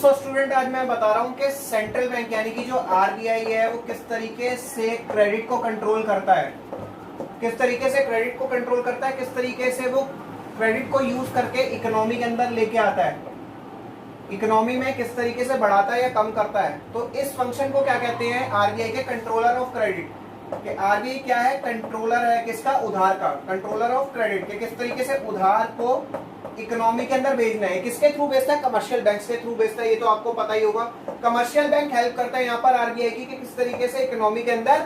So student, आज मैं बता रहा हूँ कि सेंट्रल बैंक यानी कि जो आरबीआई है वो किस तरीके से क्रेडिट को कंट्रोल करता है, किस तरीके से क्रेडिट को कंट्रोल करता है, किस तरीके से वो क्रेडिट को यूज करके इकोनॉमी के अंदर लेके आता है, इकोनॉमी में किस तरीके से बढ़ाता है या कम करता है। तो इस फंक्शन को क्या कहते हैं, आरबीआई के कंट्रोलर ऑफ क्रेडिट। कि आरबीआई क्या है, कंट्रोलर है किसका, उधार का, कंट्रोलर ऑफ क्रेडिट के किस तरीके से उधार को इकोनॉमी के अंदर भेजना है, किसके थ्रू भेजता है, कमर्शियल बैंक के थ्रू भेजता है। ये तो आपको पता ही होगा, कमर्शियल बैंक हेल्प करता है यहाँ पर आरबीआई की कि किस तरीके से इकोनॉमी के अंदर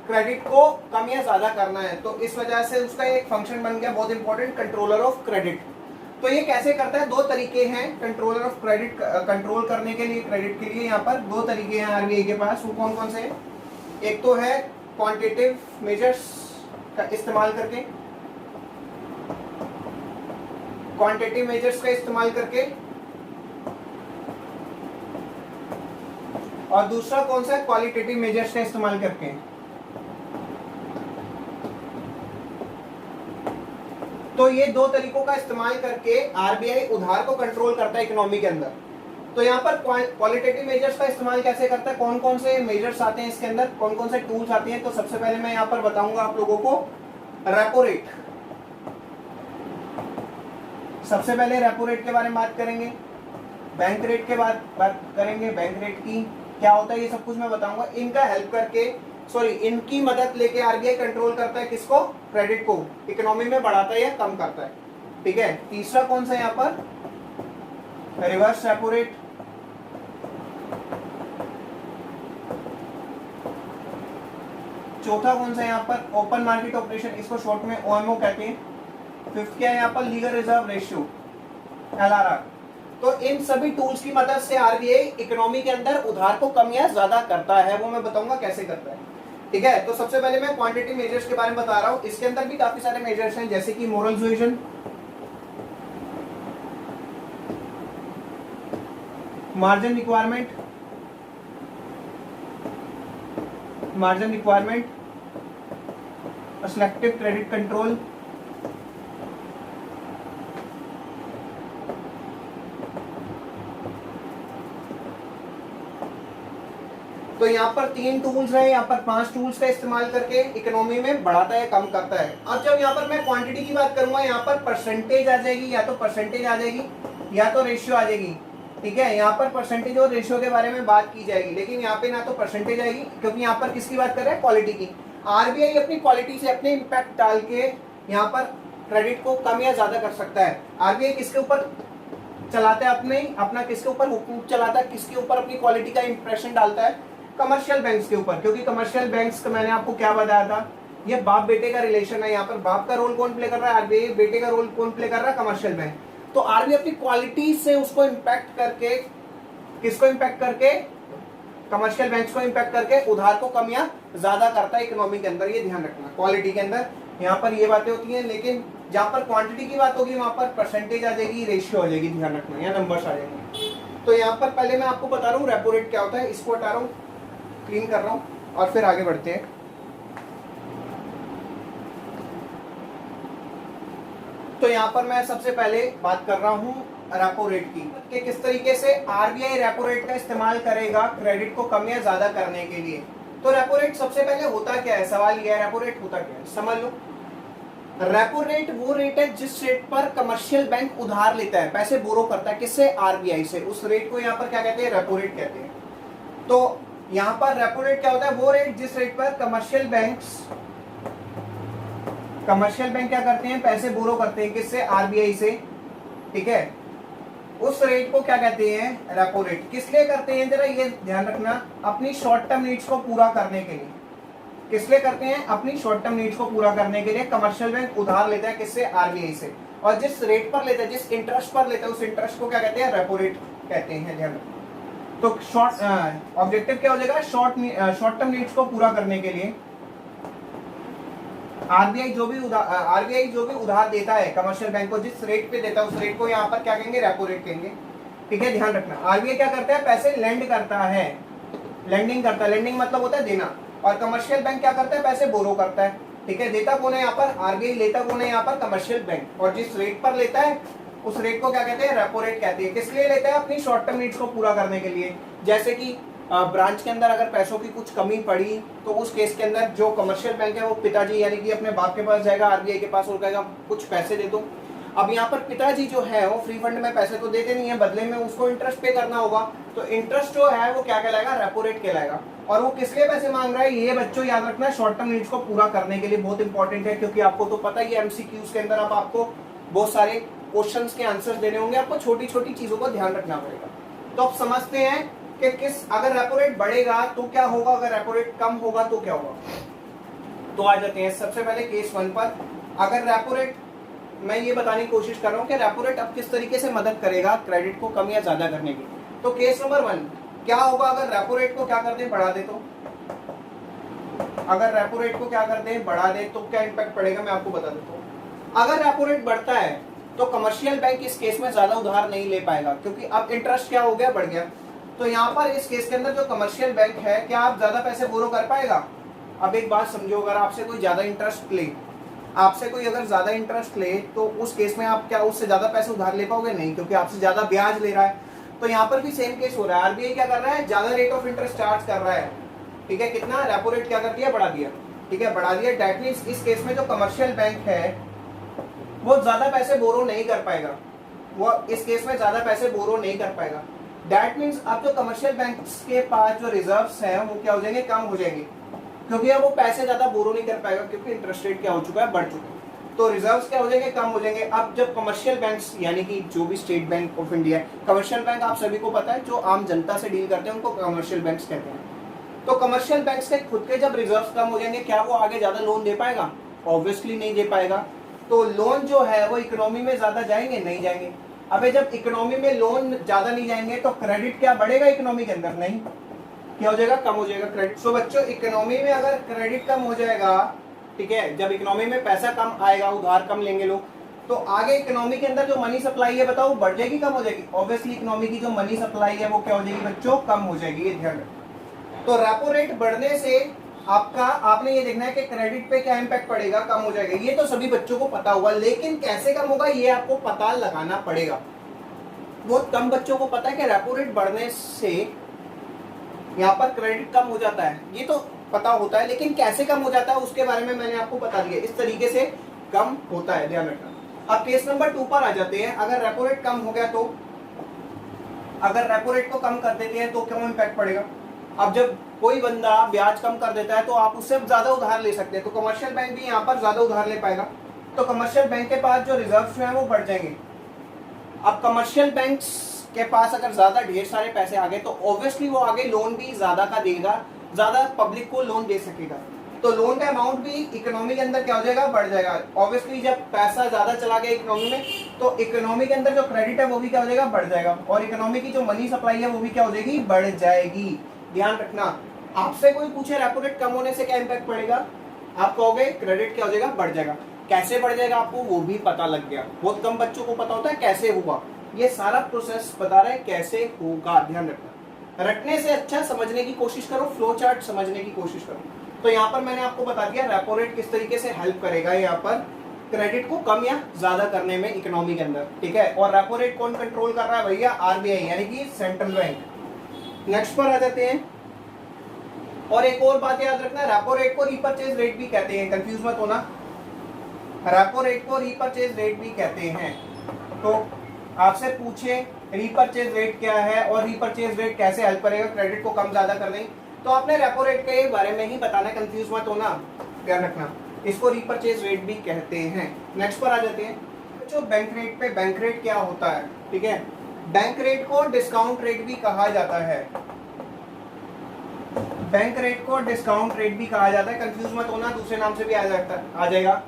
क्रेडिट को कम या ज्यादा करना है। तो इस वजह से उसका एक फंक्शन बन गया बहुत इंपॉर्टेंट, कंट्रोलर ऑफ क्रेडिट। तो ये कैसे करता है, दो तरीके हैं कंट्रोलर ऑफ क्रेडिट कंट्रोल करने के लिए, क्रेडिट के लिए यहाँ पर दो तरीके हैं आरबीआई के पास। वो कौन कौन से हैं, एक तो है क्वांटिटेटिव मेजर्स का इस्तेमाल करके, क्वांटिटेटिव मेजर्स का इस्तेमाल करके, और दूसरा कौन सा है, क्वालिटेटिव मेजर्स का इस्तेमाल करके। तो ये दो तरीकों का इस्तेमाल करके आरबीआई उधार को कंट्रोल करता है इकोनॉमी के अंदर। तो यहाँ पर क्वालिटेटिव मेजर्स का इस्तेमाल कैसे करता है, कौन कौन से मेजर्स आते हैं इसके अंदर, कौन कौन से टूल्स आते हैं। तो सबसे पहले मैं यहाँ पर बताऊंगा आप लोगों को रेपो रेट। सबसे पहले रेपो रेट के बारे में बात करेंगे, बैंक रेट के बात करेंगे, बैंक रेट की क्या होता है ये सब कुछ मैं बताऊंगा। इनका हेल्प करके, सॉरी, इनकी मदद लेके आरबीआई कंट्रोल करता है किसको, क्रेडिट को, इकोनॉमी में बढ़ाता है या कम करता है। ठीक है, तीसरा कौन सा यहाँ पर, रिवर्स रेपो रेट। चौथा कौन सा यहाँ पर, ओपन मार्केट ऑपरेशन, इसको शॉर्ट में ओएमओ कहते हैं। फिफ्थ क्या है यहाँ पर, लीगल रिजर्व रेशियो, एलआरआर। तो इन सभी टूल्स की मदद से आरबीआई इकोनॉमी के अंदर उधार को कम या ज्यादा करता है, वो मैं बताऊंगा कैसे करता है। ठीक है, तो सबसे पहले मैं क्वांटिटी मेजर्स के बारे में बता रहा हूं। इसके अंदर भी काफी सारे मेजर्स हैं, जैसे कि moral suasion, margin requirement, selective credit control, तो यहाँ पर 3 टूल्स हैं, यहाँ पर 5 टूल्स का इस्तेमाल करके इकोनॉमी में बढ़ाता है कम करता है। अब जब यहाँ पर मैं क्वांटिटी की बात करूंगा, यहाँ पर परसेंटेज आ जाएगी, या तो परसेंटेज आ जाएगी या तो रेशियो आ जाएगी। ठीक है, यहाँ पर परसेंटेज और रेशियो के बारे में बात की जाएगी, लेकिन यहाँ पे ना तो परसेंटेज आएगी, क्योंकि यहाँ पर किसकी बात कर रहे हैं, क्वालिटी की। आरबीआई अपनी क्वालिटी से अपने इम्पैक्ट डाल के यहाँ पर क्रेडिट को कम या ज्यादा कर सकता है। आरबीआई किसके ऊपर चलाता है, अपना किसके ऊपर हुकूक चलाता है, किसके ऊपर अपनी क्वालिटी का इंप्रेशन डालता है, कमर्शियल बैंक्स के ऊपर। क्योंकि कमर्शियल बैंक्स का मैंने आपको क्या बताया था, ये बाप बेटे का रिलेशन है। यहाँ पर बाप का रोल कौन प्ले कर रहा है, आरबीआई, बेटे का रोल कौन प्ले कर रहा है, कमर्शियल बैंक। तो आरबीआई अपनी क्वालिटी से उसको इम्पैक्ट करके, किसको इम्पैक्ट करके, कमर्शियल बैंक्स को इम्पैक्ट करके उधार को कम या ज्यादा करता है इकोनॉमी के अंदर। ये ध्यान रखना, क्वालिटी के अंदर यहाँ पर ये बातें होती हैं, लेकिन जहां पर क्वांटिटी की बात होगी वहां पर परसेंटेज आ जाएगी, रेशियो आ जाएगी, ध्यान रखना, या नंबर्स आ जाएंगे। तो यहाँ पर पहले मैं आपको बता रहा हूँ रेपो रेट क्या होता है, इसको हटा रहा हूँ, क्लीन कर रहा हूँ, और फिर आगे बढ़ते हैं। तो यहाँ पर मैं सबसे पहले बात कर रहा हूँ रेपो रेट की, कि किस तरीके से आरबीआई रेपो रेट का इस्तेमाल करेगा क्रेडिट को कम या ज्यादा करने के लिए। तो रेपो रेट सबसे पहले होता क्या है, सवाल यह है, रेपो रेट होता क्या है, समझ लो। रेपो रेट वो रेट है जिस रेट पर कमर्शियल बैंक उधार लेता है, पैसे बोरो करता है, किससे, आरबीआई से। उस रेट को यहाँ पर क्या कहते हैं, रेपो रेट कहते हैं। तो यहाँ पर रेपो रेट क्या होता है, वो रेट जिस रेट पर कमर्शियल बैंक क्या करते हैं, पैसे बोरो करते हैं, किससे, आरबीआई से। ठीक है, उस रेट को क्या कहते हैं, रेपो रेट। किस लिए करते हैं, जरा ये ध्यान रखना, अपनी शॉर्ट टर्म नीड्स को पूरा करने के लिए। किस लिए करते हैं, अपनी शॉर्ट टर्म नीड्स को पूरा करने के लिए कमर्शियल बैंक उधार लेता है, किससे, आरबीआई से। और जिस रेट पर लेता है, जिस इंटरेस्ट पर लेता है, उस इंटरेस्ट को क्या कहते हैं, रेपो रेट कहते हैं, ध्यान रखना। तो शॉर्ट ऑब्जेक्टिव क्या हो जाएगा, शॉर्ट टर्म नीड्स को पूरा करने के लिए आरबीआई जो भी उधार देता है कमर्शियल बैंक को, जिस रेट पे देता है, उस रेट को यहाँ पर क्या कहेंगे, रेपो रेट कहेंगे। ठीक है, ध्यान रखना, आरबीआई क्या करता है, पैसे लेंड करता है, लेंडिंग करता है, लेंडिंग मतलब होता है देना, और कमर्शियल बैंक क्या करता है, पैसे बोरो करता है। ठीक है, देता कौन है यहाँ पर, आरबीआई, लेता कौन है यहाँ पर, कमर्शियल बैंक। और जिस रेट पर लेता है उस रेट को क्या कहते हैं, रेपो रेट कहते हैं। किस लिए लेते हैं, अपनी शॉर्ट टर्म नीड्स को पूरा करने के लिए। जैसे कि ब्रांच के अंदर अगर पैसों की कुछ कमी पड़ी तो उस केस के अंदर जो कमर्शियल बैंक है वो पिताजी यानी कि अपने बाप के पास जाएगा, आरबीआई के पास, और कहेगा कुछ पैसे दे दो। अब यहाँ पर पिताजी जो है वो फ्री फंड में पैसे तो देते नहीं है, बदले में उसको इंटरेस्ट पे करना होगा, तो इंटरेस्ट जो है वो क्या कहलाएगा, रेपो रेट कहलाएगा। और वो किस लिए पैसे मांग रहा है, ये बच्चों याद रखना है, शॉर्ट टर्म नीड्स को पूरा करने के लिए बहुत इंपॉर्टेंट है, क्योंकि आपको तो पता ही है एमसीक्यूज के अंदर अब आपको बहुत सारे क्वेश्चंस के आंसर्स देने होंगे, आपको छोटी छोटी चीजों को ध्यान रखना पड़ेगा। तो अब समझते हैं कि किस, अगर रेपो रेट बढ़ेगा तो क्या होगा, अगर रेपो रेट कम होगा तो क्या होगा। तो आ जाते हैं सबसे पहले केस 1 पर। अगर रेपो रेट, मैं ये बताने की कोशिश कर रहा हूँ कि रेपो रेट अब किस तरीके से मदद करेगा क्रेडिट को कम या ज्यादा करने की। तो केस नंबर 1 क्या होगा, अगर रेपो रेट को क्या कर दे, बढ़ा दे, तो अगर रेपो रेट को क्या कर दे, बढ़ा दे, तो क्या इंपैक्ट पड़ेगा, मैं आपको बता देता हूँ। अगर रेपो रेट बढ़ता है तो कमर्शियल बैंक इस केस में ज्यादा उधार नहीं ले पाएगा, क्योंकि अब इंटरेस्ट क्या हो गया, बढ़ गया। तो यहाँ पर इस केस के अंदर जो कमर्शियल बैंक है, क्या आप ज्यादा पैसे बोरो कर पाएगा। अब एक बात समझो, अगर आपसे कोई ज्यादा इंटरेस्ट ले, आपसे कोई अगर ज्यादा इंटरेस्ट ले, तो उस केस में आप क्या उससे ज्यादा पैसे उधार ले पाओगे, नहीं, क्योंकि आपसे ज्यादा ब्याज ले रहा है। तो यहाँ पर भी सेम केस हो रहा है, आरबीआई क्या कर रहा है, ज्यादा रेट ऑफ इंटरेस्ट चार्ज कर रहा है, ठीक है, कितना, रेपो रेट क्या कर दिया, बढ़ा दिया, ठीक है, बढ़ा दिया। दैट मींस इस केस में जो कमर्शियल बैंक है वो ज्यादा पैसे बोरो नहीं कर पाएगा, वो इस केस में ज्यादा पैसे बोरो नहीं कर पाएगा। दैट मींस अब जो कमर्शियल बैंक्स के पास जो रिजर्व्स हैं वो क्या हो जाएंगे, कम हो जाएंगे, क्योंकि अब वो पैसे ज्यादा बोरो नहीं कर पाएगा, क्योंकि इंटरेस्ट रेट क्या हो चुका है, बढ़ चुका है। तो रिजर्व्स क्या हो जाएंगे, कम हो जाएंगे। अब जब कमर्शियल बैंक्स यानी कि जो भी state bank of India, commercial bank आप सभी को पता है, जो आम जनता से डील करते हैं उनको कमर्शियल बैंक्स कहते हैं। तो कमर्शियल बैंक्स के खुद के जब रिजर्व्स कम हो जाएंगे, क्या वो आगे ज्यादा लोन दे पाएगा, ऑब्वियसली नहीं दे पाएगा। तो लोन जो है वो इकोनॉमी में ज्यादा जाएंगे, नहीं जाएंगे। अबे जब इकोनॉमी में लोन ज्यादा नहीं जाएंगे तो क्रेडिट क्या बढ़ेगा इकोनॉमी के अंदर, नहीं, क्या हो जाएगा, कम हो जाएगा क्रेडिट। सो बच्चों, इकोनॉमी में अगर क्रेडिट कम हो जाएगा, ठीक है, जब इकोनॉमी में पैसा कम आएगा, उधार कम लेंगे लोग, तो आगे इकोनॉमी के अंदर जो मनी सप्लाई है बताओ, बढ़ जाएगी, कम हो जाएगी। ऑब्वियसली इकोनॉमी की जो मनी सप्लाई है वो क्या हो जाएगी बच्चों, कम हो जाएगी, ये ध्यान रखना। तो रेपो रेट बढ़ने से आपने ये देखना है कि क्रेडिट पे क्या इंपैक्ट पड़ेगा, कम हो जाएगा। ये तो सभी बच्चों को पता होगा, लेकिन कैसे कम होगा ये आपको पता लगाना पड़ेगा। बहुत कम बच्चों को पता है कि रेपो रेट बढ़ने से यहाँ पर क्रेडिट कम हो जाता है, ये तो पता होता है, लेकिन कैसे कम हो जाता है उसके बारे में मैंने आपको बता दिया, इस तरीके से कम होता है, ध्यान रखना। अब केस नंबर 2 पर आ जाते हैं। अगर रेपो रेट कम हो गया तो, अगर रेपो रेट को कम कर देते हैं तो क्यों इंपैक्ट पड़ेगा। अब जब कोई बंदा ब्याज कम कर देता है तो आप उससे ज्यादा उधार ले सकते हैं, तो कमर्शियल बैंक भी यहाँ पर ज्यादा उधार ले पाएगा, तो कमर्शियल बैंक के पास जो रिजर्व है वो बढ़ जाएंगे। अब कमर्शियल बैंक के पास अगर ज्यादा ढेर सारे पैसे आ गए तो ऑब्वियसली वो आगे लोन भी ज्यादा का देगा, ज्यादा पब्लिक को लोन दे सकेगा, तो लोन का अमाउंट भी इकोनॉमी के अंदर क्या हो जाएगा, बढ़ जाएगा। ऑब्वियसली जब पैसा ज्यादा चला गया इकोनॉमी में तो इकोनॉमी के अंदर जो क्रेडिट है वो भी क्या हो जाएगा, बढ़ जाएगा, और इकोनॉमी की जो मनी सप्लाई है वो भी क्या हो जाएगी, बढ़ जाएगी। ध्यान रखना, आपसे कोई पूछे रेपो रेट कम होने से क्या इंपैक्ट पड़ेगा, आप कहोगे क्रेडिट क्या हो जाएगा, बढ़ जाएगा। कैसे बढ़ जाएगा आपको वो भी पता लग गया। बहुत कम बच्चों को पता होता है कैसे हुआ, ये सारा प्रोसेस बता रहा है कैसे होगा, ध्यान रखना। रटने से अच्छा समझने की कोशिश करो, फ्लो चार्ट समझने की कोशिश करो। तो यहाँ पर मैंने आपको बता दिया रेपो रेट किस तरीके से हेल्प करेगा यहाँ पर क्रेडिट को कम या ज्यादा करने में इकोनॉमी के अंदर, ठीक है। और रेपो रेट कौन कंट्रोल कर रहा है भैया, आरबीआई यानी कि सेंट्रल बैंक। नेक्स्ट पर आ जाते हैं। और एक और बात याद रखना, रेपो रेट को रीपरचेज रेट भी कहते हैं, कंफ्यूज मत होना, रेपो रेट को रीपरचेज रेट भी कहते हैं। तो आपसे पूछे रीपरचेज रेट क्या है और रीपरचेज रेट कैसे हेल्प करेगा क्रेडिट को कम ज्यादा करने, तो आपने रेपो रेट के बारे में ही बताना, कंफ्यूज मत होना, ध्यान रखना, इसको रीपरचेज रेट भी कहते हैं। नेक्स्ट पर आ जाते हैं। जो बैंक रेट पे, बैंक रेट क्या होता है, ठीक है, बैंक रेट को डिस्काउंट रेट भी कहा जाता है, बैंक रेट को डिस्काउंट रेट भी कहा जाता है, कंफ्यूज मत होना, दूसरे नाम से भी आ जाएगा,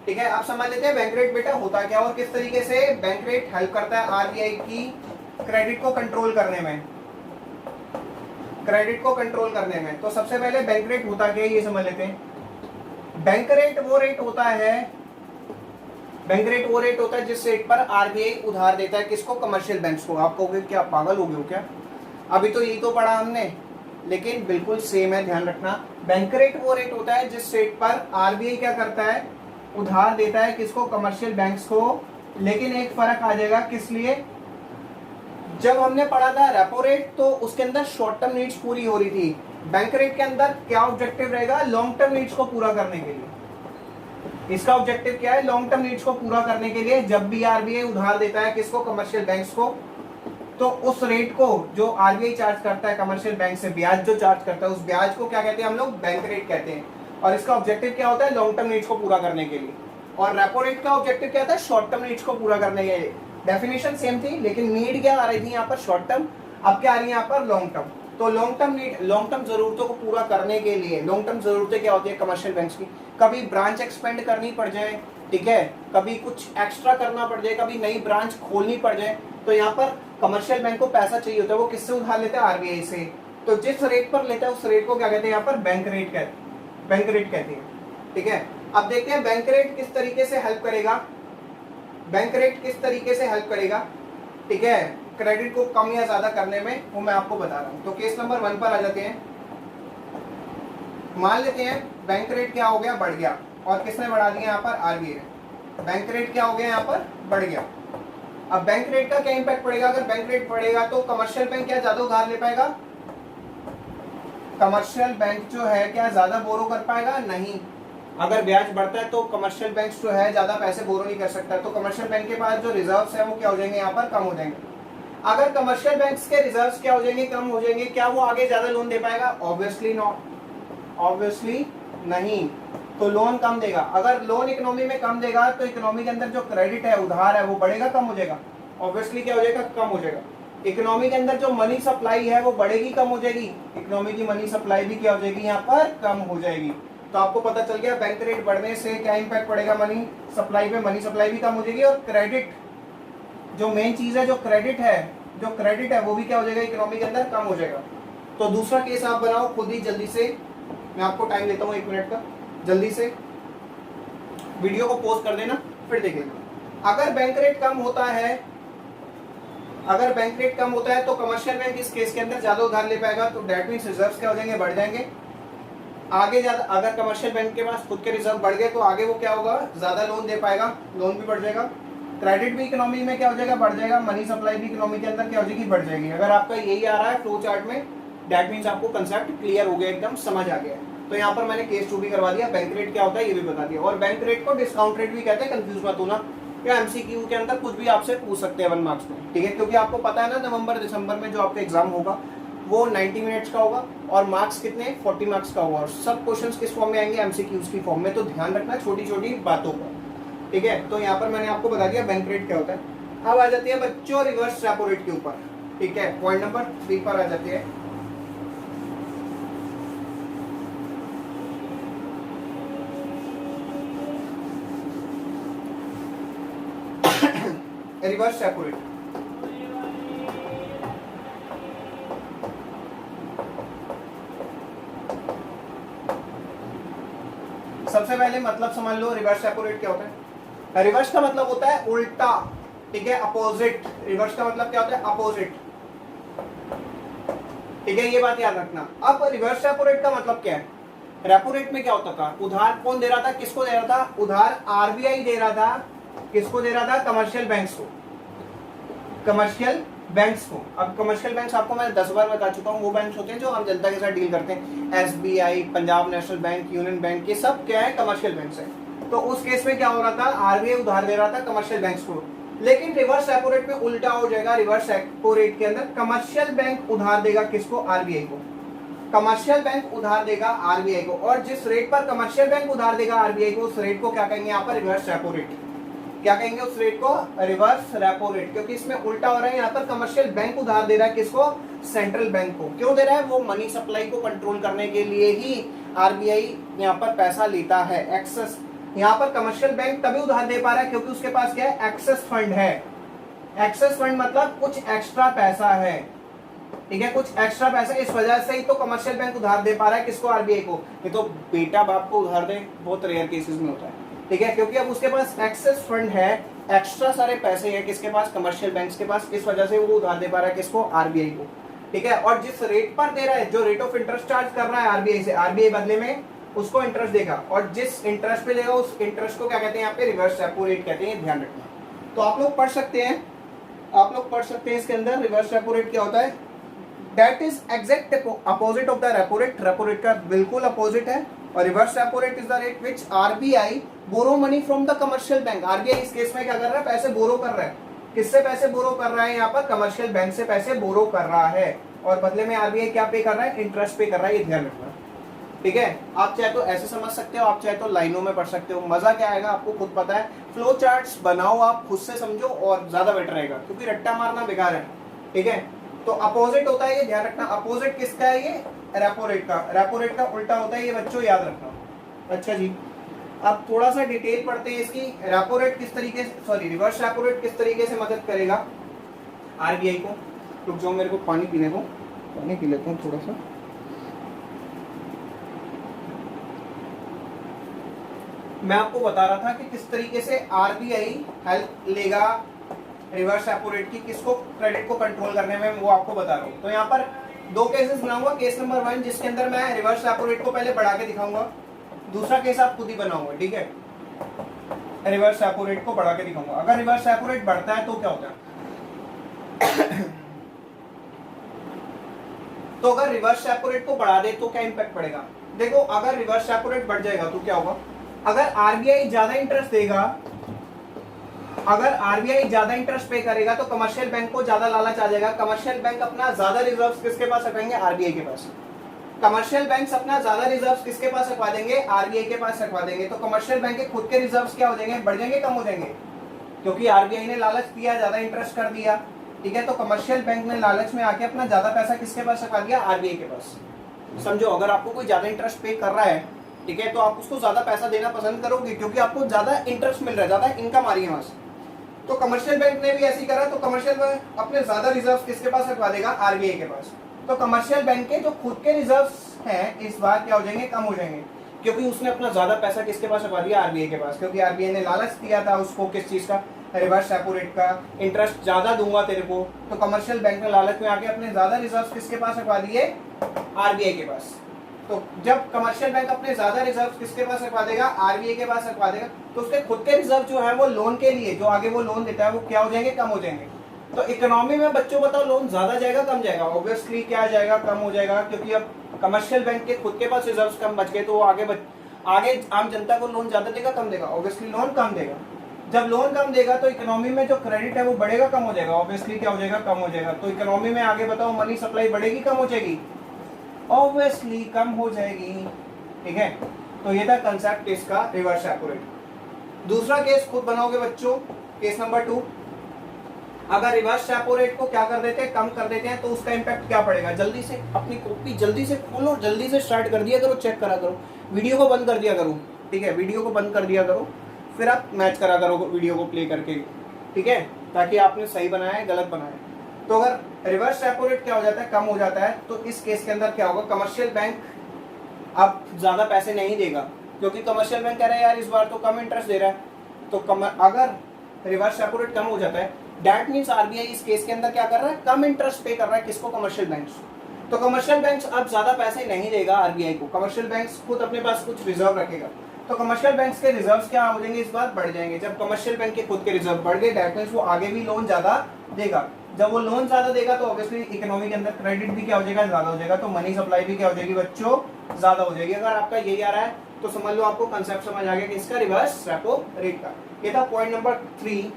ठीक है। आप समझ लेते हैं बैंक रेट बेटा होता क्या और किस तरीके से बैंक रेट हेल्प करता है आरबीआई की क्रेडिट को कंट्रोल करने में, क्रेडिट को कंट्रोल करने में। तो सबसे पहले बैंक रेट होता क्या है ये समझ लेते हैं। बैंक रेट वो रेट होता है, बैंक रेट वो रेट होता है जिस रेट पर आरबीआई उधार देता है, किसको, कमर्शियल बैंक्स को। आप कहोगे क्या पागल हो गए हो क्या, अभी तो यही तो पढ़ा हमने, लेकिन बिल्कुल सेम है, ध्यान रखना। बैंक रेट वो रेट होता है जिस रेट पर आरबीआई क्या करता है, उधार देता है, किसको, कमर्शियल बैंक्स को लेकिन एक फर्क आ जाएगा, किस लिए? जब हमने पढ़ा था रेपो रेट तो उसके अंदर शॉर्ट टर्म नीड्स पूरी हो रही थी, बैंक रेट के अंदर क्या ऑब्जेक्टिव रहेगा? लॉन्ग टर्म नीड्स को पूरा करने के लिए। इसका ऑब्जेक्टिव क्या है? लॉन्ग टर्म नीड्स को पूरा करने के लिए जब भी आरबीआई उधार देता है किसको? कमर्शियल बैंक्स को, तो उस रेट को जो आरबीआई चार्ज करता है कमर्शियल बैंक से, ब्याज जो चार्ज करता है, उस ब्याज को क्या कहते हैं हम लोग? बैंक रेट कहते हैं। और इसका ऑब्जेक्टिव क्या होता है? लॉन्ग टर्म नीड्स को पूरा करने के लिए। और रेपो रेट का ऑब्जेक्टिव क्या था? शॉर्ट टर्म नीड्स को पूरा करने के लिए। डेफिनेशन सेम थी, लेकिन नीड क्या आ रही थी यहाँ पर? Short term. अब क्या आ रही है यहाँ पर? Long term. तो long term need, long term जरूरतों को पूरा करने के लिए, लॉन्ग टर्म जरूरतें क्या होती है कमर्शियल बैंक्स की? कभी ब्रांच एक्सपेंड करनी पड़ जाए, ठीक है, कभी कुछ एक्स्ट्रा करना पड़ जाए, कभी नई ब्रांच खोलनी पड़ जाए, तो यहाँ पर कमर्शियल बैंक को पैसा चाहिए होता है। वो किससे उधार लेता है? आरबीआई से। तो जिस रेट पर लेता है उस रेट को क्या कहते हैं यहाँ पर? बैंक रेट कहते हैं, बैंक रेट कहते हैं, ठीक है। अब देखते हैं बैंक रेट किस तरीके से हेल्प करेगा, बैंक रेट किस तरीके से हेल्प करेगा, ठीक है, क्रेडिट को कम या ज्यादा करने में, वो मैं आपको बता रहा हूं। तो केस नंबर 1 पर आ जाते हैं। मान लेते हैं बैंक रेट क्या हो गया? बढ़ गया। और किसने बढ़ा दिया यहाँ पर? आरबीआई। बैंक रेट क्या हो गया यहाँ पर? बढ़ गया। अब बैंक रेट का क्या इंपैक्ट पड़ेगा? अगर बैंक रेट बढ़ेगा तो कमर्शियल बैंक क्या ज्यादा उधार ले पाएगा? कमर्शियल बैंक जो है क्या ज्यादा बोरो कर पाएगा? नहीं। अगर ब्याज बढ़ता है तो कमर्शियल बैंक जो है ज्यादा पैसे बोरो नहीं कर सकता, तो कमर्शियल बैंक के पास जो रिजर्व्स है वो क्या हो जाएंगे यहाँ पर? कम हो जाएंगे। अगर कमर्शियल बैंक्स के रिजर्व्स क्या हो जाएंगे? कम हो जाएंगे। क्या वो आगे ज्यादा लोन दे पाएगा? ऑब्वियसली नॉट, ऑब्वियसली नहीं। तो लोन कम देगा। अगर लोन इकोनॉमी में कम देगा तो इकोनॉमी के अंदर जो क्रेडिट है, उधार है, वो बढ़ेगा कम हो जाएगा? ऑब्वियसली क्या हो जाएगा? कम हो जाएगा। इकोनॉमी के अंदर जो मनी सप्लाई है वो बढ़ेगी कम हो जाएगी? इकोनॉमी की मनी सप्लाई भी क्या हो जाएगी यहाँ पर? कम हो जाएगी। तो आपको पता चल गया बैंक रेट बढ़ने से क्या इंपैक्ट पड़ेगा मनी सप्लाई पे? मनी सप्लाई भी कम हो जाएगी और क्रेडिट, जो मेन चीज है, जो क्रेडिट है, जो क्रेडिट है वो भी क्या हो जाएगा? इकोनॉमी के अंदर कम हो जाएगा। तो दूसरा केस आप बनाओ खुद ही जल्दी से, मैं आपको टाइम देता हूँ 1 मिनट का, जल्दी से वीडियो को पॉज कर देना फिर देखेंगे। अगर बैंक रेट कम होता है, अगर बैंक रेट कम होता है तो कमर्शियल बैंक इस केस के अंदर ज्यादा उधार ले पाएगा, तो डेट मींस रिजर्व्स क्या हो जाएंगे? बढ़ जाएंगे। आगे ज्यादा, अगर कमर्शियल बैंक के पास खुद के रिजर्व बढ़ गए तो आगे वो क्या होगा? ज्यादा लोन दे पाएगा, लोन भी बढ़ जाएगा, क्रेडिट भी इकोनॉमी में क्या हो जाएगा? बढ़ जाएगा, मनी सप्लाई भी इकोनॉमी के अंदर क्या हो जाएगी? बढ़ जाएगी। अगर आपका यही आ रहा है फ्लो चार्ट में, दैट मींस आपको कंसेप्ट क्लियर हो गया, एकदम समझ आ गया। तो यहाँ पर मैंने केस 2 भी करवा दिया, बैंक रेट क्या होता है ये भी बता दिया। और बैंक रेट को डिस्काउंट रेट भी कहते हैं, कंफ्यूज मत होना, या एमसीक्यू के अंदर कुछ भी आपसे पूछ सकते हैं 1 मार्क्स में, ठीक है, क्योंकि आपको पता है ना नवंबर दिसंबर में जो आपका एग्जाम होगा वो 90 मिनट्स का होगा और मार्क्स कितने? 40 मार्क्स का होगा। और सब क्वेश्चंस किस फॉर्म में आएंगे? एमसीक्यूज की फॉर्म में। तो ध्यान रखना छोटी छोटी बातों का, ठीक है। तो यहाँ पर मैंने आपको बता दिया बैंक रेट क्या होता है। अब आ जाती है बच्चों रिवर्स रेपो रेट के ऊपर, ठीक है, पॉइंट नंबर 3 पर आ जाती है। Reverse repo rate. सबसे पहले मतलब समझ लो रिवर्स रेपो रेट क्या होता है। रिवर्स का मतलब होता है उल्टा, ठीक है, अपोजिट। रिवर्स का मतलब क्या होता है? अपोजिट, ठीक है, ये बात याद रखना। अब रिवर्स रेपो रेट का मतलब क्या है? रेपो रेट में क्या होता था? उधार कौन दे रहा था? किसको दे रहा था? उधार आरबीआई दे रहा था। किसको दे रहा था? कमर्शियल बैंक्स को, कमर्शियल बैंक्स को। अब कमर्शियल बैंक्स आपको मैं 10 बार बता चुका हूँ, वो बैंक्स होते हैं जो आम जनता के साथ डील करते हैं। SBI, Punjab national bank, union bank, ये सब क्या है? कमर्शियल बैंक्स है। तो उस केस में क्या हो रहा था? आरबीआई उधार दे रहा था कमर्शियल बैंक्स को। लेकिन रिवर्स रेपो रेट में उल्टा हो जाएगा। रिवर्स रेपो रेट के अंदर कमर्शियल बैंक उधार देगा किसको? आरबीआई को। कमर्शियल बैंक उधार देगा आरबीआई को, और जिस रेट पर कमर्शियल बैंक उधार देगा आरबीआई को, उस रेट को क्या कहेंगे यहाँ पर? Reverse repo rate. क्या कहेंगे उस रेट को? रिवर्स रेपो रेट, क्योंकि इसमें उल्टा हो रहा है। यहाँ पर कमर्शियल बैंक उधार दे रहा है किसको? सेंट्रल बैंक को। क्यों दे रहा है? वो मनी सप्लाई को कंट्रोल करने के लिए ही आरबीआई यहाँ पर पैसा लेता है। एक्सेस, यहाँ पर कमर्शियल बैंक तभी उधार दे पा रहा है क्योंकि उसके पास क्या है? एक्सेस फंड है। एक्सेस फंड मतलब कुछ एक्स्ट्रा पैसा है, ठीक है, कुछ एक्स्ट्रा पैसा। इस वजह से ही तो कमर्शियल बैंक उधार दे पा रहा है किसको? आरबीआई को। ये तो बेटा बाप को उधार दे बहुत रेयर केसेस में होता है, ठीक है, क्योंकि अब उसके पास एक्सेस फंड है, एक्स्ट्रा सारे पैसे हैं किसके पास? कमर्शियल बैंक्स के पास। इस वजह से वो उधार दे पा रहा है किसको? आरबीआई को, ठीक है। और जिस रेट पर दे रहा है, जो रेट ऑफ इंटरेस्ट चार्ज कर रहा है आरबीआई से, आरबीआई बदले में उसको इंटरेस्ट देगा, और जिस इंटरेस्ट पे देगा उस इंटरेस्ट को क्या कहते हैं यहाँ पे? रिवर्स रेपो रेट कहते हैं, ध्यान रखना, तो आप लोग पढ़ सकते हैं, आप लोग पढ़ सकते हैं इसके अंदर रिवर्स रेपो रेट क्या होता है। That is exact opposite of the repo rate, repo rate का बिल्कुल अपोजिट है। और reverse repo rate is the rate which RBI borrow money from the commercial bank. RBI इस केस में क्या कर रहा है, पैसे बोरो कर रहा है। किससे पैसे बोरो कर रहा है, यहाँ पर कमर्शियल बैंक से पैसे बोरो कर रहा है, और बदले में आरबीआई क्या पे कर रहा है, इंटरेस्ट पे कर रहा है, ये ध्यान रखना। ठीक है, आप चाहे तो ऐसे समझ सकते हो, आप चाहे तो लाइनों में पढ़ सकते हो। मजा क्या आएगा आपको खुद पता है। फ्लो चार्ट्स बनाओ, आप खुद से समझो और ज्यादा बेटर रहेगा, क्योंकि रट्टा मारना बेकार है। ठीक है, तो अपोजिट होता है ये, ध्यान रखना। अपोजिट किसका है, ये रेपो रेट का। रेपो रेट का उल्टा होता है ये बच्चों, याद रखना। अच्छा जी, अब थोड़ा सा डिटेल पढ़ते हैं इसकी। रेपो रेट किस तरीके से, सॉरी रिवर्स रेपो रेट किस तरीके से मदद करेगा आरबीआई को। रुक जाओ, मेरे को पानी पीने दो, पानी पी लेता हूँ थोड़ा सा। मैं आपको बता रहा था कि किस तरीके से आरबीआई हेल्प लेगा रिवर्स रेपो रेट की, किसको, क्रेडिट को कंट्रोल करने में, वो आपको बता रहा हूँ। तो यहाँ पर दो केसेस बनाऊंगा। केस नंबर 1 जिसके अंदर मैं रिवर्स रेपो रेट को पहले बढ़ा के दिखाऊंगा, दूसरा केस आप खुद ही बनाओगे। ठीक है, रिवर्स रेपो रेट को बढ़ा के दिखाऊंगा। अगर रिवर्स रेपो रेट बढ़ता है तो क्या होता है तो अगर रिवर्स रेपो रेट को बढ़ा दे तो क्या इंपैक्ट पड़ेगा। देखो, अगर रिवर्स रेपो रेट बढ़ जाएगा तो क्या होगा, अगर आरबीआई ज्यादा इंटरेस्ट देगा, अगर आरबीआई ज्यादा इंटरेस्ट पे करेगा तो कमर्शियल बैंक को ज्यादा लालच आ जाएगा। कमर्शियल बैंक अपना ज्यादा रिजर्व्स किसके पास रखेंगे, आरबीआई के पास। कमर्शियल बैंक्स अपना ज्यादा रिजर्व्स किसके पास रखवा देंगे, आरबीआई के पास रखवा देंगे। तो कमर्शियल बैंक के खुद के रिजर्व्स क्या हो जाएंगे, बढ़ जाएंगे, कम हो जाएंगे, क्योंकि आरबीआई ने लालच दिया, ज्यादा इंटरेस्ट कर दिया। ठीक है, तो कमर्शियल बैंक ने लालच में आके अपना ज्यादा पैसा किसके पास रखवा दिया, आरबीआई के पास। समझो, अगर आपको कोई ज्यादा इंटरेस्ट पे कर रहा है, ठीक है, तो आप उसको ज्यादा पैसा देना पसंद करोगे, क्योंकि आपको ज्यादा इंटरेस्ट मिल रहा है, ज्यादा इनकम आ रही है वहां से। तो कमर्शियल बैंक ने भी ऐसी करा, तो कमर्शियल बैंक अपने ज्यादा रिजर्व किसके पास रखवा देगा, आरबीआई के पास। तो कमर्शियल बैंक के जो खुद के रिजर्व्स हैं इस बार क्या हो जाएंगे, कम हो जाएंगे, क्योंकि उसने अपना ज्यादा पैसा किसके पास रखवा दिया, आरबीआई के पास। क्योंकि आरबीआई ने लालच दिया था उसको किस चीज का, रिवर्स रेपो रेट का, इंटरेस्ट ज्यादा दूंगा तेरे को। तो कमर्शियल बैंक ने लालच में आके अपने ज्यादा रिजर्व्स किसके पास रखवा दिए, आरबीआई के पास। तो जब कमर्शियल बैंक अपने ज्यादा रिजर्व किसके पास रखवा देगा, आरबीआई के पास रखवा देगा, तो उसके खुद के रिजर्व जो है वो लोन के लिए, जो आगे वो लोन देता है, वो क्या हो जाएंगे, कम हो जाएंगे। तो इकोनॉमी में बच्चों बताओ, लोन ज्यादा जाएगा कम जाएगा, ऑब्वियसली क्या जाएगा, कम हो जाएगा, क्योंकि अब कमर्शियल बैंक के खुद के पास रिजर्व कम बच गए, तो वो आगे आम जनता को लोन ज्यादा देगा कम देगा, ऑब्वियसली लोन कम देगा। जब लोन कम देगा तो इकोनॉमी में जो क्रेडिट है वो बढ़ेगा कम हो जाएगा, ऑब्वियसली क्या हो जाएगा, कम हो जाएगा। तो इकोनॉमी में आगे बताओ मनी सप्लाई बढ़ेगी कम हो जाएगी, ऑब्वियसली कम हो जाएगी। ठीक है, तो ये था कंसेप्ट इसका, रिवर्स रेपो रेट। दूसरा केस खुद बनाओगे बच्चों, केस नंबर 2। अगर रिवर्स रेपो रेट को क्या कर देते हैं, कम कर देते हैं, तो उसका इंपैक्ट क्या पड़ेगा। जल्दी से अपनी कॉपी जल्दी से खोलो, जल्दी से स्टार्ट कर दिया करो, चेक करा करो, वीडियो को बंद कर दिया करो। ठीक है, वीडियो को बंद कर दिया करो, फिर आप मैच करा करो वीडियो को प्ले करके। ठीक है, ताकि आपने सही बनाया है गलत बनाया है। तो अगर रिवर्स रेपो रेट क्या हो जाता है, कम हो जाता है, तो इस केस के अंदर क्या होगा, कमर्शियल बैंक अब ज्यादा पैसे नहीं देगा, क्योंकि कमर्शियल बैंक कह रहा है यार इस बार तो कम इंटरेस्ट दे रहा है। तो अगर रिवर्स रेपो रेट कम हो जाता है, दैट मींस आरबीआई इस केस के अंदर क्या कर रहा है, कम इंटरेस्ट पे कर रहा है, किसको, कमर्शियल बैंक्स। तो कमर्शियल बैंक्स अब ज्यादा पैसे नहीं देगा आरबीआई को, कमर्शियल बैंक्स खुद अपने पास कुछ रिजर्व रखेगा। तो कमर्शियल बैंक्स के रिजर्व्स क्या हो जाएंगे, इस बार बढ़ जाएंगे। जब कमर्शियल बैंक के खुद के रिजर्व बढ़ गए, दैट मींस वो आगे भी लोन ज्यादा देगा। जब वो लोन ज्यादा देगा तो ऑब्वियसली इकोनॉमी के अंदर क्रेडिट भी क्या हो जाएगा, ज्यादा हो जाएगा। तो मनी सप्लाई भी क्या हो जाएगी बच्चों, ज्यादा हो जाएगी। अगर आपका यही आ रहा है तो समझ लो आपको कंसेप्ट समझ आ गया कि इसका रिवर्स रेपो रेट का। ये था पॉइंट नंबर 3।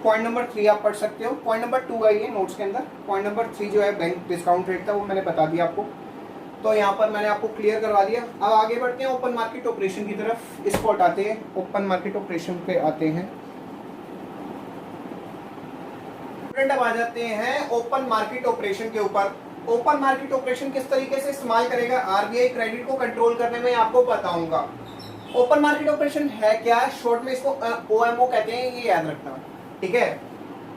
पॉइंट नंबर 3 आप पढ़ सकते हो। पॉइंट नंबर 2 है ये नोट्स के अंदर। पॉइंट नंबर 3 जो है बैंक डिस्काउंट रेट था, वो मैंने बता दिया आपको, तो यहाँ पर मैंने आपको क्लियर करवा दिया। अब आगे बढ़ते हैं ओपन मार्केट ऑपरेशन की तरफ। इसको हटाते हैं, ओपन मार्केट ऑपरेशन पे आते हैं। अब आ जाते हैं ओपन मार्केट ऑपरेशन के ऊपर। ओपन मार्केट ऑपरेशन किस तरीके से इस्तेमाल करेगा आरबीआई क्रेडिट को कंट्रोल करने में, आपको बताऊंगा। ओपन मार्केट ऑपरेशन है क्या, शॉर्ट में इसको ओएमओ कहते हैं, ये याद रखना। ठीक है,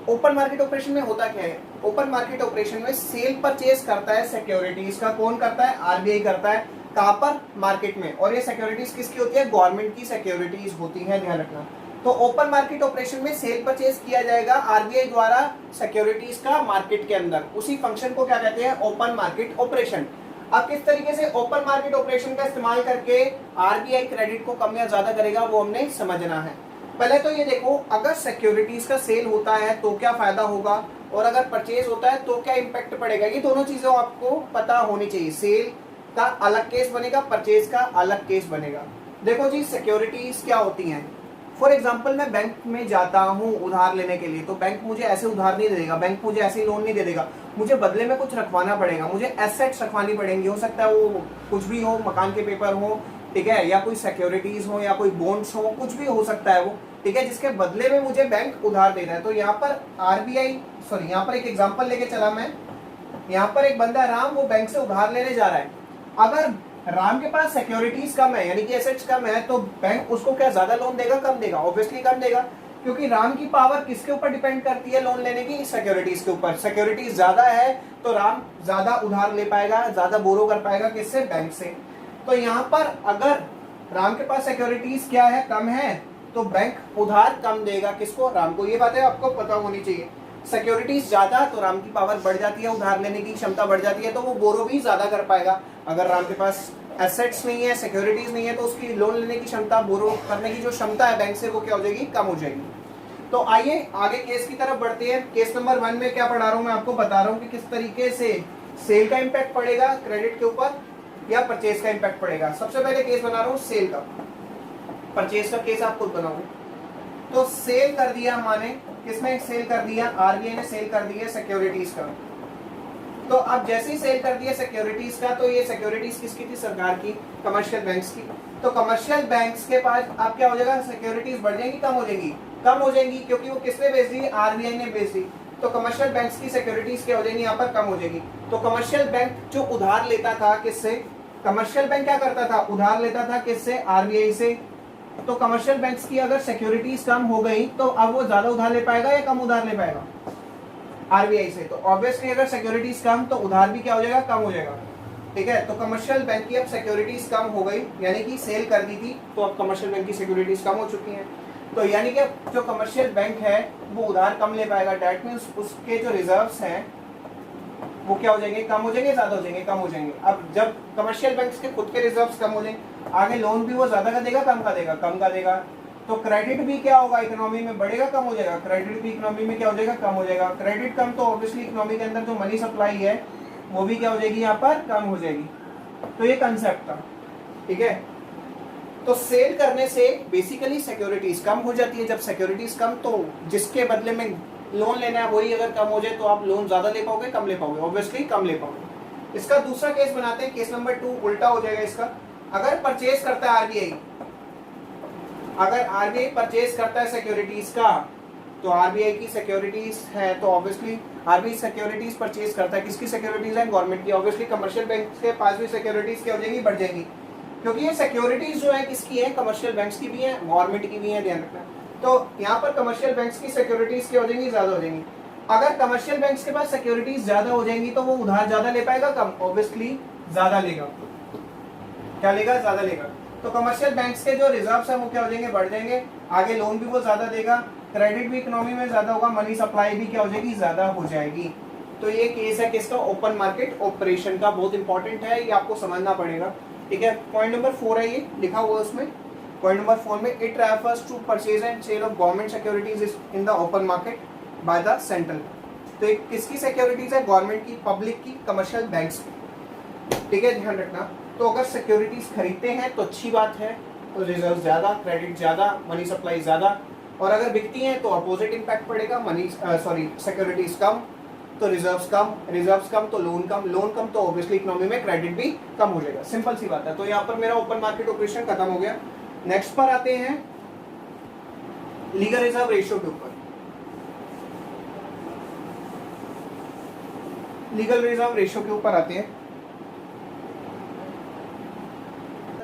ओपन मार्केट ऑपरेशन में होता क्या है, ओपन मार्केट ऑपरेशन में सेल परचेज करता है सिक्योरिटीज का। कौन करता है, आरबीआई करता है। कहां पर, मार्केट में। और ये सिक्योरिटीज किसकी होती है, गवर्नमेंट की सिक्योरिटीज होती है, ध्यान रखना। तो ओपन मार्केट ऑपरेशन में सेल परचेज किया जाएगा आरबीआई द्वारा सिक्योरिटीज का मार्केट के अंदर। उसी फंक्शन को क्या कहते हैं, ओपन मार्केट ऑपरेशन। अब किस तरीके से ओपन मार्केट ऑपरेशन का इस्तेमाल करके आरबीआई क्रेडिट को कम या ज्यादा करेगा, वो हमने समझना है। पहले तो ये देखो, अगर सिक्योरिटीज का सेल होता है तो क्या फायदा होगा, और अगर परचेज होता है तो क्या इम्पैक्ट पड़ेगा, ये दोनों चीजें आपको पता होनी चाहिए। सेल का अलग केस बनेगा, परचेज का अलग केस बनेगा। देखो जी, सिक्योरिटीज क्या होती हैं। फॉर एग्जाम्पल मैं बैंक में जाता हूँ उधार लेने के लिए, तो बैंक मुझे ऐसे उधार नहीं दे देगा, बैंक मुझे ऐसे लोन नहीं दे देगा, मुझे बदले में कुछ रखवाना पड़ेगा, मुझे एसेट्स रखवानी पड़ेंगी। हो सकता है वो कुछ भी हो, मकान के पेपर हो, ठीक है, या कोई सिक्योरिटीज हो, या कोई बॉन्ड्स हो, कुछ भी हो सकता है वो, ठीक है, जिसके बदले में मुझे बैंक उधार दे रहा है। तो यहाँ पर आरबीआई, सॉरी, यहाँ पर एक एग्जांपल लेके चला मैं। यहाँ पर एक बंदा राम, वो बैंक से उधार लेने जा रहा है। अगर राम के पास सिक्योरिटीज कम है, यानी कि एसेट्स कम है, तो बैंक उसको क्या ज्यादा लोन देगा, कम देगा? ऑब्वियसली कम देगा, क्योंकि राम की पावर किसके ऊपर डिपेंड करती है लोन लेने की? सिक्योरिटीज के ऊपर। सिक्योरिटीज ज्यादा है तो राम ज्यादा उधार ले पाएगा, ज्यादा बोरो कर पाएगा, किससे? बैंक से। तो यहाँ पर अगर राम के पास सिक्योरिटीज क्या है, कम है, तो बैंक उधार कम देगा, किसको? राम को। ये बातें आपको पता होनी चाहिए। सिक्योरिटीज ज्यादा तो राम की पावर बढ़ जाती है, उधार लेने की क्षमता बढ़ जाती है, तो वो बोरो भी ज्यादा कर पाएगा। अगर राम के पास एसेट्स नहीं है, सिक्योरिटीज नहीं है, तो उसकी लोन लेने की क्षमता, बोरो करने की जो क्षमता है बैंक से, वो क्या हो जाएगी? कम हो जाएगी। तो आइए आगे केस की तरफ बढ़ते हैं। केस नंबर 1 में क्या पढ़ा रहा हूं मैं आपको, बता रहा हूं कि किस तरीके से सेल का इंपैक्ट पड़ेगा क्रेडिट के ऊपर, या परचेज का इंपैक्ट पड़ेगा। सबसे पहले केस बना रहा हूं सेल का, परचेज का केस आप खुद बनाओगे। तो सेल कर दिया, माने किसने सेल कर दिया? आरबीआई ने सेल कर दिया सिक्योरिटीज का। तो अब जैसे ही सेल कर दिया सिक्योरिटीज का, तो ये सिक्योरिटीज किसकी थी? सरकार की, कमर्शियल बैंक्स की। तो कमर्शियल बैंक्स के पास अब क्या हो जाएगा? सिक्योरिटीज बढ़ जाएंगी, कम हो जाएंगी? कम हो जाएंगी, क्योंकि वो किसने बेच दी? आरबीआई ने बेच दी। तो कमर्शियल बैंक्स की सिक्योरिटीज क्या हो जाएंगी? यहाँ पर कम हो जाएगी। तो कमर्शियल बैंक जो उधार लेता था किससे? कमर्शियल बैंक क्या करता था? उधार लेता था किससे? आरबीआई से। तो कमर्शियल बैंक्स की अगर सिक्योरिटीज कम हो गई, तो अब वो ज्यादा उधार ले पाएगा या कम उधार ले पाएगा? आरबीआई से। तो ऑब्वियसली अगर सिक्योरिटीज कम, तो उधार भी क्या हो जाएगा? कम हो जाएगा, ठीक है। तो कमर्शियल बैंक की अब सिक्योरिटीज कम हो गई, यानी कि सेल कर दी थी, तो अब कमर्शियल बैंक की सिक्योरिटीज कम हो चुकी हैं। तो यानी कि जो कमर्शियल बैंक है वो उधार कम ले पाएगा। डेट मीन्स उसके जो रिजर्व्स हैं वो क्या हो जाएंगे? कम हो जाएंगे, ज्यादा हो जाएंगे? कम हो जाएंगे। अब जब कमर्शियल बैंक्स के खुद के रिजर्व्स कम हो जाएंगे, आगे लोन भी वो ज्यादा का देगा, कम का देगा? कम का देगा। तो क्रेडिट भी क्या होगा? इकोनॉमी में बढ़ेगा, कम हो जाएगा? क्रेडिट भी इकोनॉमी में क्या हो जाएगा? कम हो जाएगा। क्रेडिट कम तो ऑब्वियसली इकोनॉमी के अंदर जो मनी सप्लाई है वो भी क्या हो जाएगी? यहाँ पर कम हो जाएगी। तो ये कंसेप्ट था, ठीक है। तो सेल करने से बेसिकली सिक्योरिटीज कम हो जाती है। जब सिक्योरिटीज कम, तो जिसके बदले में लोन लेना है वही अगर कम हो जाए, तो आप लोन ज्यादा ले पाओगे, कम ले पाओगे? ऑब्वियसली कम ले पाओगे। इसका दूसरा केस बनाते हैं, केस नंबर 2 उल्टा हो जाएगा इसका। अगर परचेज करता है आरबीआई, अगर आरबीआई परचेज करता है सिक्योरिटीज का, तो आरबीआई की सिक्योरिटीज है, तो ऑब्वियसली आरबीआई सिक्योरिटीज परचेज करता है, किसकी सिक्योरिटीज है? गवर्नमेंट की। ऑब्वियसली कमर्शियल बैंक के पास भी सिक्योरिटीज क्या हो जाएगी? बढ़ जाएगी, क्योंकि ये सिक्योरिटीज जो है किसकी है? कमर्शियल बैंक्स की भी है, गवर्नमेंट की भी है, ध्यान रखना। तो यहाँ पर कमर्शियल बैंक्स की सिक्योरिटीज क्या हो जाएंगी? ज्यादा हो जाएंगी। अगर कमर्शियल बैंक्स के पास सिक्योरिटीज ज्यादा हो जाएंगी, तो वो उधार ज्यादा ले पाएगा, कम? ऑब्वियसली ज्यादा लेगा। क्या लेगा? ज्यादा लेगा। तो कमर्शियल बैंक्स के जो रिजर्व्स है वो क्या हो जाएंगे? बढ़ जाएंगे। आगे लोन भी वो ज्यादा देगा, क्रेडिट भी इकोनॉमी में ज्यादा होगा, मनी सप्लाई भी क्या हो जाएगी? ज्यादा हो जाएगी। तो ये केस है किसका? ओपन मार्केट ऑपरेशन का। बहुत इंपॉर्टेंट है, ये आपको समझना पड़ेगा, ठीक है। पॉइंट नंबर 4 है, ये लिखा हुआ है उसमें। पॉइंट नंबर 4 में it refers to purchase and sale of government securities in the open market by the central. तो एक किसकी सिक्योरिटीज है? गवर्नमेंट की, पब्लिक की, कमर्शियल बैंक्स की, ठीक है, ध्यान रखना। तो अगर सिक्योरिटीज खरीदते हैं तो अच्छी बात है, तो रिजर्व ज्यादा, क्रेडिट ज्यादा, मनी सप्लाई ज्यादा। और अगर बिकती हैं तो अपोजिट इंपैक्ट पड़ेगा, मनी सिक्योरिटीज कम तो रिजर्व्स कम, रिजर्व्स कम तो लोन कम, लोन कम तो ऑब्वियसली इकोनॉमी में क्रेडिट भी कम हो जाएगा। सिंपल सी बात है। तो यहाँ पर मेरा ओपन मार्केट ऑपरेशन खत्म हो गया। नेक्स्ट पर आते हैं लीगल रिजर्व रेशियो के ऊपर। लीगल रिजर्व रेशियो के ऊपर आते हैं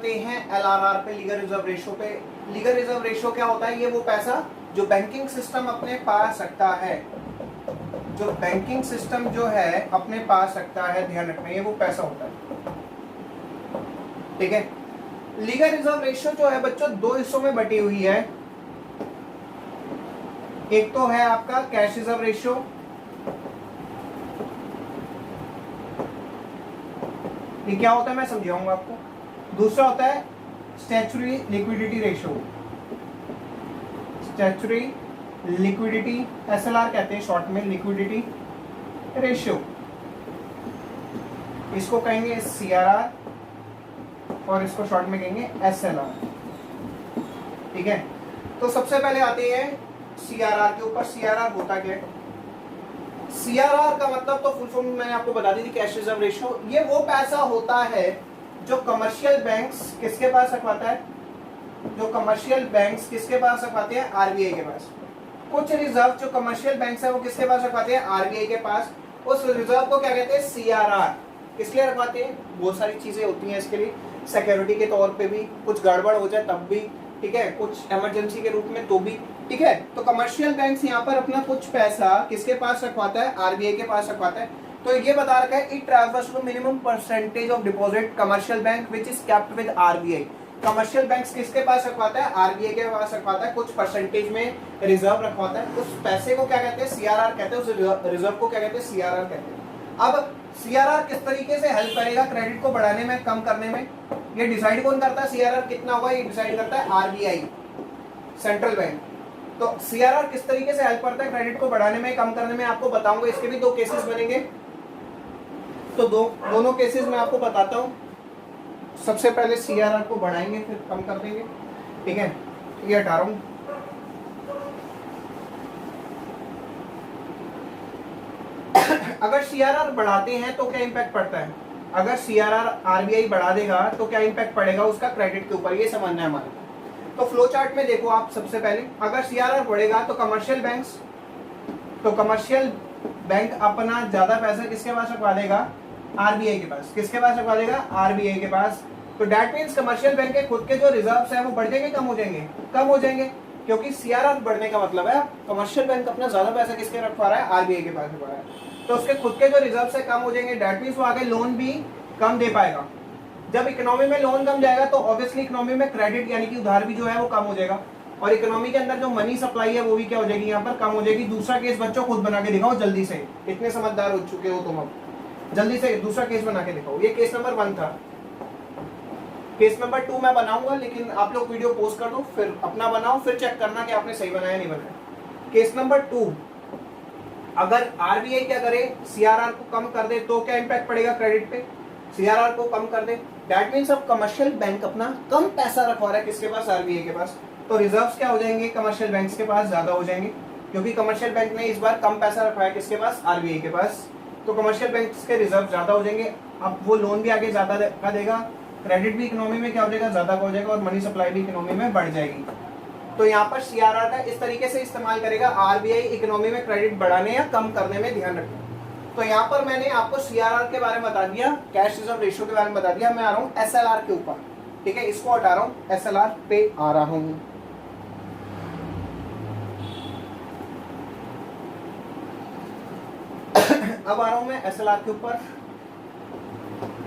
एलआरआर पे, लीगल रिजर्व रेशियो पे। लीगल रिजर्व रेशियो क्या होता है? ये वो पैसा जो बैंकिंग सिस्टम अपने पास रखता है, जो बैंकिंग सिस्टम जो है अपने पास रखता है, ध्यान रखना, ये वो पैसा होता है, ठीक है। लीगल रिजर्व रेशियो जो है बच्चों 2 हिस्सों में बटी हुई है। एक तो है आपका कैश रिजर्व रेशियो, ये क्या होता है मैं समझाऊंगा आपको। दूसरा होता है statutory liquidity ratio. Statutory liquidity, SLR कहते हैं शॉर्ट में, लिक्विडिटी रेशियो, इसको कहेंगे सीआरआर और इसको शॉर्ट में कहेंगे एसएलआर। ठीक है, तो सबसे पहले आते हैं सीआरआर के ऊपर। सीआरआर होता क्या है? सीआरआर का मतलब तो फुल फॉर्म मैंने आपको बता दी थी, कैश रिजर्व रेशियो। ये वो पैसा होता है जो कमर्शियल बैंक्स किसके पास रखवाता है, जो कमर्शियल बैंक्स किसके पास रखवाते हैं, आरबीआई के पास। कुछ रिजर्व जो कमर्शियल बैंक्स है वो किसके पास रखवाते हैं, आरबीआई के पास। उस रिजर्व को क्या कहते हैं, सीआरआर। किस लिए रखवाते हैं, बहुत सारी चीजें होती हैं इसके लिए, सिक्योरिटी के तौर पे भी, कुछ गड़बड़ हो जाए तब भी, ठीक है, कुछ इमरजेंसी के रूप में तो भी, ठीक है। तो कमर्शियल बैंक्स यहाँ पर अपना कुछ पैसा किसके पास रखवाता है, आरबीआई के पास रखवाता है। तो ये बता रखा है, it transfers to minimum percentage of deposit commercial bank which is kept with RBI. Commercial banks किसके पास रखवाता है, आरबीआई के पास रखवाता है, कुछ परसेंटेज में रिजर्व रखवाता है। उस पैसे को क्या कहते हैं, सीआरआर कहते हैं, उस रिजर्व को क्या कहते हैं, सीआरआर कहते हैं। अब सीआरआर किस तरीके से हेल्प करेगा क्रेडिट को बढ़ाने में, कम करने में, ये डिसाइड कौन करता है, सीआरआर कितना होगा ये डिसाइड करता है आरबीआई, सेंट्रल बैंक। तो सीआरआर किस तरीके से हेल्प करता है क्रेडिट को बढ़ाने में, कम करने में, आपको बताऊंगा। इसके भी दो केसेस बनेंगे, तो दोनों केसेस मैं आपको बताता हूँ। सबसे पहले सीआरआर को बढ़ाएंगे फिर कम कर देंगे, ठीक है। ये हटा रहा हूँ। अगर सीआरआर बढ़ाते हैं तो क्या इंपैक्ट पड़ता है, अगर सीआरआर आरबीआई बढ़ा देगा तो क्या इंपैक्ट पड़ेगा उसका क्रेडिट के ऊपर, ये समझना है हमारे। तो फ्लो चार्ट में देखो आप, सबसे पहले अगर सीआरआर बढ़ेगा तो कमर्शियल बैंक अपना ज्यादा पैसा किसके पास रखवा देगा, आरबीआई के पास। किसके पास रखवा देगा, आरबीआई के पास। तो दैट मींस कमर्शियल बैंक के खुद के जो रिजर्व्स हैं वो बढ़ जाएंगे, कम हो जाएंगे, कम हो जाएंगे, क्योंकि सीआरआर बढ़ने का मतलब है कमर्शियल बैंक अपना ज्यादा पैसा किसके रखवा रहा है, आरबीआई के पास रखवा रहा है। तो उसके खुद के जो रिजर्व्स है कम हो जाएंगे, दैट मींस वो आगे लोन भी कम दे पाएगा। जब इकोनॉमी में लोन कम जाएगा तो ऑब्वियसली इकोनॉमी में क्रेडिट यानी कि उधार भी जो है वो कम हो जाएगा, और इकोनॉमी के अंदर जो मनी सप्लाई है वो भी क्या हो जाएगी, यहाँ पर कम हो जाएगी। दूसरा केस बच्चों खुद बना के दिखाओ जल्दी से, इतने समझदार हो चुके हो तुम, अब जल्दी से दूसरा केस बना के दिखाओ। ये केस नंबर 1 था, केस नंबर 2 मैं बनाऊंगा, लेकिन आप लोग वीडियो पोस्ट कर दो, फिर अपना बनाओ, फिर चेक करना कि आपने सही बनाया नहीं बनाया। केस नंबर 2, अगर आरबीआई क्या करे, सीआरआर को कम कर दे तो क्या इंपैक्ट पड़ेगा क्रेडिट पे, सीआरआर को कम कर दे, दैट मींस अब कमर्शियल बैंक अपना कम पैसा रखवा रहा है किसके पास, आरबीआई के पास। तो रिजर्व्स क्या हो जाएंगे, कमर्शियल बैंक्स के पास ज्यादा हो जाएंगे, क्योंकि कमर्शियल बैंक ने इस बार कम पैसा रखवाया किसके पास, आरबीआई के पास। तो कमर्शियल बैंक्स के रिजर्व ज्यादा हो जाएंगे, अब वो लोन भी आगे ज्यादा का देगा, क्रेडिट भी इकोनॉमी में क्या हो जाएगा, ज्यादा हो जाएगा, और मनी सप्लाई भी इकोनॉमी में बढ़ जाएगी। तो यहाँ पर सीआरआर का इस तरीके से इस्तेमाल करेगा आरबीआई इकोनॉमी में क्रेडिट बढ़ाने या कम करने में, ध्यान रखना। तो यहाँ पर मैंने आपको सीआरआर के बारे में बता दिया, कैश रिजर्व रेशियो के बारे में बता दिया। मैं आ रहा हूँ एसएलआर के ऊपर, ठीक है, इसको हटा रहा हूँ, एसएलआर पे आ रहा हूँ। अब आ रहा हूं मैं एसएलआर के ऊपर,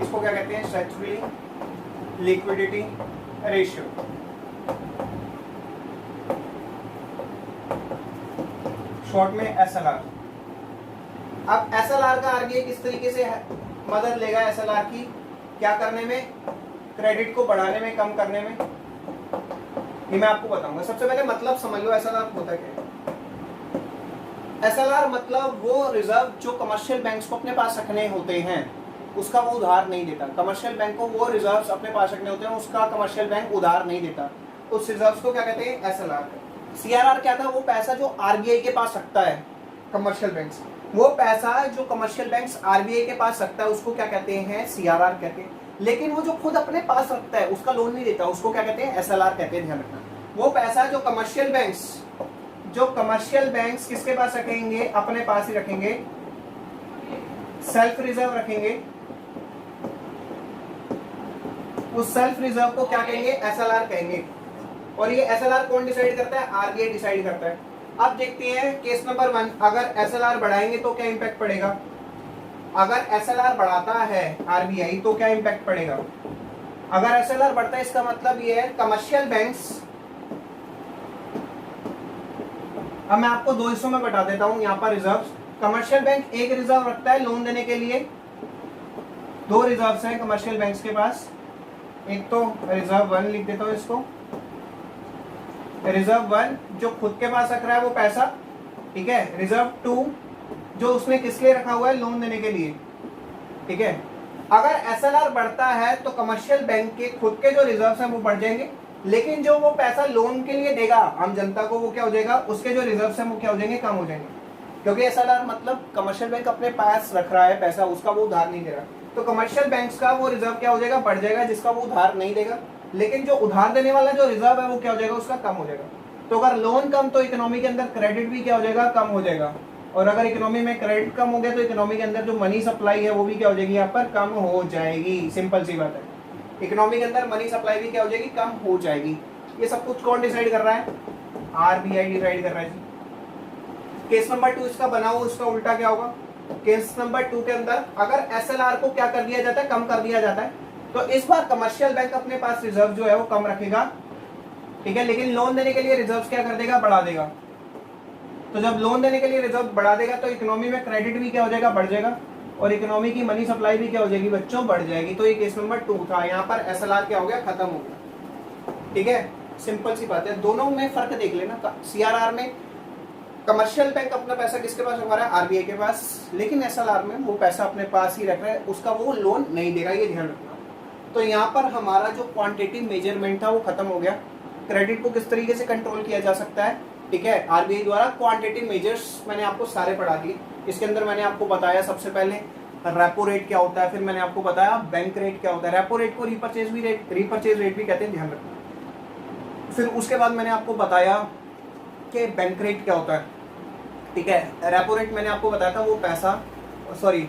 इसको क्या कहते हैं, स्टैट्यूटरी लिक्विडिटी रेशियो। शॉर्ट में एसएलआर। अब एसएलआर का आरबीआई किस तरीके से मदद लेगा एसएलआर की, क्या करने में, क्रेडिट को बढ़ाने में, कम करने में, ये मैं आपको बताऊंगा। सबसे पहले मतलब समझ लो एसएलआर होता क्या है। एसएलआर मतलब वो रिजर्व जो कमर्शियल बैंक्स को अपने पास रखने होते हैं, उसका वो उधार नहीं देता। कमर्शियल बैंक को वो रिजर्व्स अपने पास रखने होते हैं, उसका कमर्शियल बैंक उधार नहीं देता। उस रिजर्व्स को क्या कहते हैं, एसएलआर। सीआरआर क्या था, वो पैसा जो आरबीआई के पास रखता है कमर्शियल बैंक्स, वो पैसा जो कमर्शियल बैंक्स आरबीआई के पास रखता है उसको क्या कहते हैं, सीआरआर कहते हैं। लेकिन वो जो खुद अपने पास रखता है उसका लोन नहीं देता, उसको क्या कहते हैं, एसएलआर कहते हैं, ध्यान रखना। वो पैसा जो कमर्शियल बैंक्स किसके पास रखेंगे, अपने पास ही रखेंगे, सेल्फ रिजर्व रखेंगे, उस सेल्फ रिजर्व को क्या कहेंगे, एसएलआर कहेंगे। और ये एसएलआर कौन डिसाइड करता है, आरबीआई डिसाइड करता है। अब देखते हैं केस नंबर 1, अगर एसएलआर बढ़ाएंगे तो क्या इंपैक्ट पड़ेगा। अगर एसएलआर बढ़ाता है आरबीआई तो क्या इंपैक्ट पड़ेगा। अगर एसएलआर बढ़ता है इसका मतलब ये है कमर्शियल बैंक्स, अब मैं आपको दो हिस्सों में बता देता हूं यहाँ पर रिजर्व। कमर्शियल बैंक एक रिजर्व रखता है लोन देने के लिए, दो रिजर्व्स हैं कमर्शियल बैंक्स के पास। एक तो रिजर्व 1 लिख देता हूं इसको, रिजर्व 1 जो खुद के पास रख रहा है वो पैसा, ठीक है। रिजर्व 2 जो उसने किस लिए रखा हुआ है, लोन देने के लिए, ठीक है। अगर एसएलआर बढ़ता है तो कमर्शियल बैंक के खुद के जो रिजर्व हैं वो बढ़ जाएंगे, लेकिन जो वो पैसा लोन के लिए देगा आम जनता को वो क्या हो जाएगा, उसके जो रिजर्व हैं वो क्या हो जाएंगे, कम हो जाएंगे। क्योंकि एसएलआर मतलब कमर्शियल बैंक अपने पास रख रहा है पैसा, उसका वो उधार नहीं दे रहा, तो कमर्शियल बैंक्स का वो रिजर्व क्या हो जाएगा, बढ़ जाएगा, जिसका वो उधार नहीं देगा। लेकिन जो उधार देने वाला जो रिजर्व है वो क्या हो जाएगा, उसका कम हो जाएगा। तो अगर लोन कम तो इकोनॉमी के अंदर क्रेडिट भी क्या हो जाएगा, कम हो जाएगा। और अगर इकोनॉमी में क्रेडिट कम हो गया तो इकोनॉमी के अंदर जो मनी सप्लाई है वो भी क्या हो जाएगी, यहाँ पर कम हो जाएगी। सिंपल सी बात है, इकोनॉमी के अंदर मनी सप्लाई भी क्या हो जाएगी, कम हो जाएगी। ये सब कुछ कौन डिसाइड कर रहा है, आरबीआई डिसाइड कर रहा है जी। केस नंबर 2 इसका बना हुआ, उसका उल्टा क्या होगा। केस नंबर 2 के अंदर अगर एसएलआर को क्या कर दिया जाता है, कम कर दिया जाता है, तो इस बार कमर्शियल बैंक अपने पास रिजर्व जो है वो कम रखेगा, ठीक है। लेकिन लोन देने के लिए रिजर्व क्या कर देगा, बढ़ा देगा। तो जब लोन देने के लिए रिजर्व बढ़ा देगा तो इकोनॉमी में क्रेडिट भी क्या हो जाएगा, बढ़ जाएगा, और इकोनॉमी की मनी सप्लाई भी क्या हो जाएगी बच्चों, बढ़ जाएगी। तो ये केस नंबर 2 था। यहाँ पर एसएलआर क्या हो गया, खत्म हो गया, ठीक है। सिंपल सी बात है, दोनों में फर्क देख लेना। सीआरआर में कमर्शियल बैंक अपना पैसा किसके पास रखवा रहा है, आरबीआई के पास, लेकिन एसएलआर में वो पैसा अपने पास ही रख रहा है, उसका वो लोन नहीं देगा, ये ध्यान रखना। तो यहाँ पर हमारा जो क्वांटिटेटिव मेजरमेंट था वो खत्म हो गया। क्रेडिट को किस तरीके से कंट्रोल किया जा सकता है, ठीक है, आरबीआई द्वारा। क्वांटिटेटिव मेजर्स मैंने आपको सारे पढ़ा दिए। इसके अंदर मैंने आपको बताया सबसे पहले रेपो रेट क्या होता है, फिर मैंने आपको बताया बैंक रेट क्या होता है। रेपो रेट को रीपरचेज रेट भी कहते हैं, ध्यान रखना। फिर उसके बाद मैंने आपको बताया कि बैंक रेट क्या होता है, ठीक है। रेपो रेट मैंने आपको बताया था वो पैसा, सॉरी,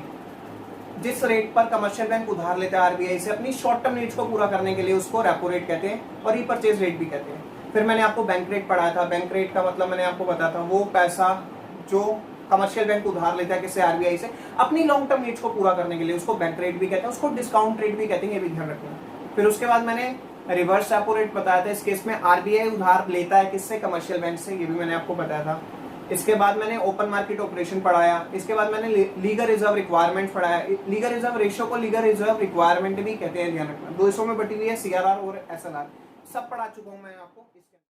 जिस रेट पर कमर्शियल बैंक उधार लेता है आरबीआई से अपनी शॉर्ट टर्म नीड्स को पूरा करने के लिए, उसको रेपो रेट कहते हैं, और रीपरचेज रेट भी कहते हैं। फिर मैंने आपको बैंक रेट पढ़ाया था। बैंक रेट का मतलब मैंने आपको बताया था वो पैसा जो कमर्शियल बैंक उधार लेता है किससे, आरबीआई से, अपनी लॉन्ग टर्म नीड्स को पूरा करने के लिए, उसको बैंक रेट भी कहते हैं, उसको डिस्काउंट रेट भी कहते हैं, ये भी ध्यान रखना। फिर उसके बाद मैंने रिवर्स रेपो रेट बताया था। इस केस में आरबीआई उधार लेता है किससे, कमर्शियल बैंक से, ये भी मैंने आपको बताया था। इसके बाद मैंने ओपन मार्केट ऑपरेशन पढ़ाया। इसके बाद मैंने लीगल रिजर्व रिक्वायरमेंट पढ़ाया। लीगल रिजर्व रेशियो को लीगल रिजर्व रिक्वायरमेंट भी कहते हैं, ध्यान रखना। 2 हिस्सों में बटी हुई है, सीआरआर और एसएलआर, सब पढ़ा चुका हूं मैं आपको।